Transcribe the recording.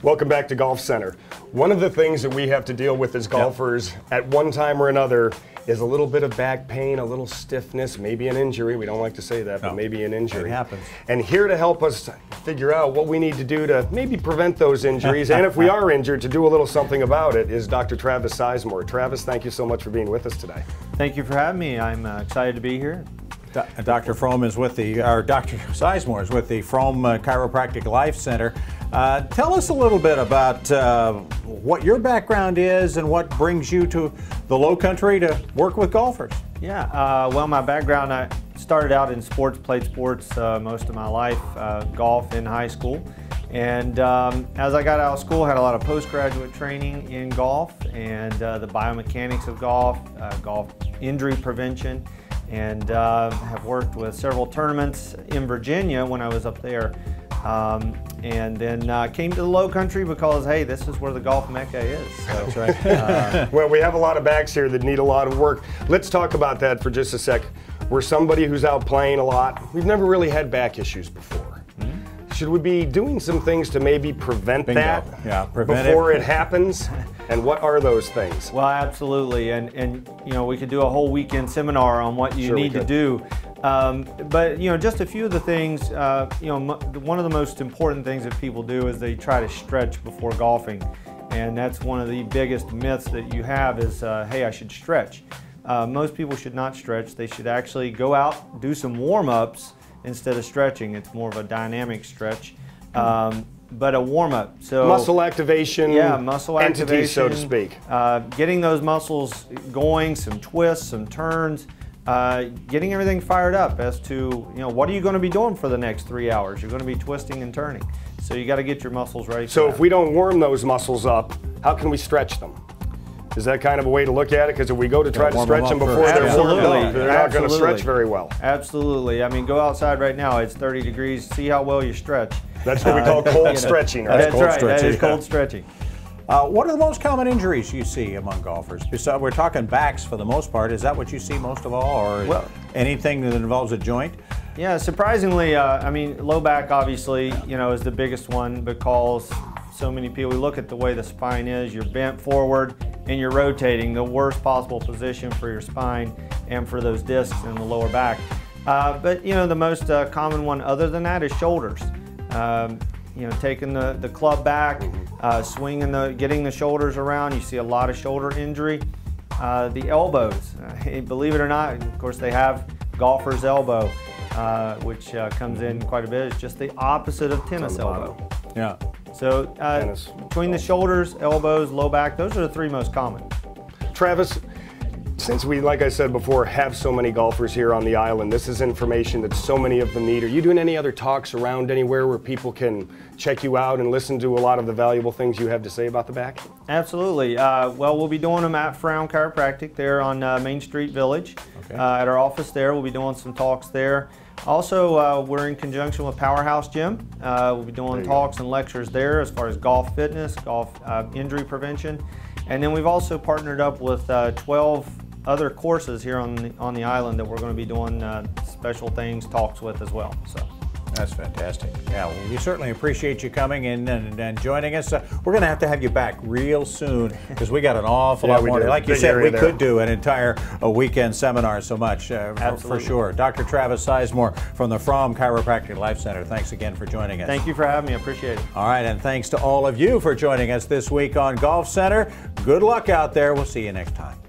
Welcome back to Golf Center. One of the things that we have to deal with as golfers at one time or another is a little bit of back pain, a little stiffness, maybe an injury. We don't like to say that, but maybe an injury. It happens. And here to help us figure out what we need to do to maybe prevent those injuries, and if we are injured, to do a little something about it, is Dr. Travis Sizemore. Travis, thank you so much for being with us today. Thank you for having me. I'm excited to be here. Dr. Fraum is with Dr. Sizemore is with the Fraum Chiropractic Life Center. Tell us a little bit about what your background is and what brings you to the Low Country to work with golfers. Yeah, well, my background, I started out in sports, played sports most of my life, golf in high school. And as I got out of school, I had a lot of postgraduate training in golf and the biomechanics of golf, golf injury prevention, and have worked with several tournaments in Virginia when I was up there. And then came to the Low Country because, hey, this is where the golf mecca is. So, that's right. Well, we have a lot of backs here that need a lot of work. Let's talk about that for just a sec. We're somebody who's out playing a lot. We've never really had back issues before. Should we be doing some things to maybe prevent that before it happens? And what are those things? Well, absolutely. And you know, we could do a whole weekend seminar on what you need to do. But you know, just a few of the things, you know, one of the most important things that people do is they try to stretch before golfing. And that's one of the biggest myths that you have is, hey, I should stretch. Most people should not stretch. They should actually go out, do some warm-ups instead of stretching. It's more of a dynamic stretch. But a warm-up. So muscle activation, muscle activation, entity, so to speak. Getting those muscles going, some twists, some turns, getting everything fired up as to, you know, what are you going to be doing for the next 3 hours? You're going to be twisting and turning. So you got to get your muscles ready for So that. if we don't warm those muscles up, how can we stretch them? Is that kind of a way to look at it? Because if we go to try to stretch them before they're warmed up, they're not going to stretch very well. Absolutely. I mean, go outside right now. It's 30 degrees. See how well you stretch. That's what we call cold stretching, right? That's right. That is cold stretching. What are the most common injuries you see among golfers? Besides, we're talking backs for the most part. Is that what you see most of all, or anything that involves a joint? Yeah, surprisingly, I mean, low back obviously, you know, is the biggest one because so many people, we look at the way the spine is, you're bent forward and you're rotating, the worst possible position for your spine and for those discs in the lower back. But you know, the most common one other than that is shoulders. You know, taking the club back, swinging getting the shoulders around, you see a lot of shoulder injury. The elbows, believe it or not, of course they have golfer's elbow, which comes in quite a bit. It's just the opposite of tennis elbow. Yeah. So between the shoulders, elbows, low back, those are the three most common. Travis, since we, like I said before, have so many golfers here on the island, this is information that so many of them need. Are you doing any other talks around anywhere where people can check you out and listen to a lot of the valuable things you have to say about the back? Absolutely. Well, we'll be doing them at Fraum Chiropractic there on Main Street Village. Okay. At our office there, we'll be doing some talks there. Also, we're in conjunction with Powerhouse Gym. We'll be doing talks and lectures there as far as golf fitness, golf injury prevention. And then we've also partnered up with 12 other courses here on the island that we're going to be doing special things, talks with as well. So. That's fantastic. Yeah, well, we certainly appreciate you coming in and joining us. We're going to have you back real soon because we got an awful lot more. Like you said, we could do an entire weekend seminar so much for sure. Dr. Travis Sizemore from the Fraum Chiropractic Life Center, thanks again for joining us. Thank you for having me. I appreciate it. All right, and thanks to all of you for joining us this week on Golf Center. Good luck out there. We'll see you next time.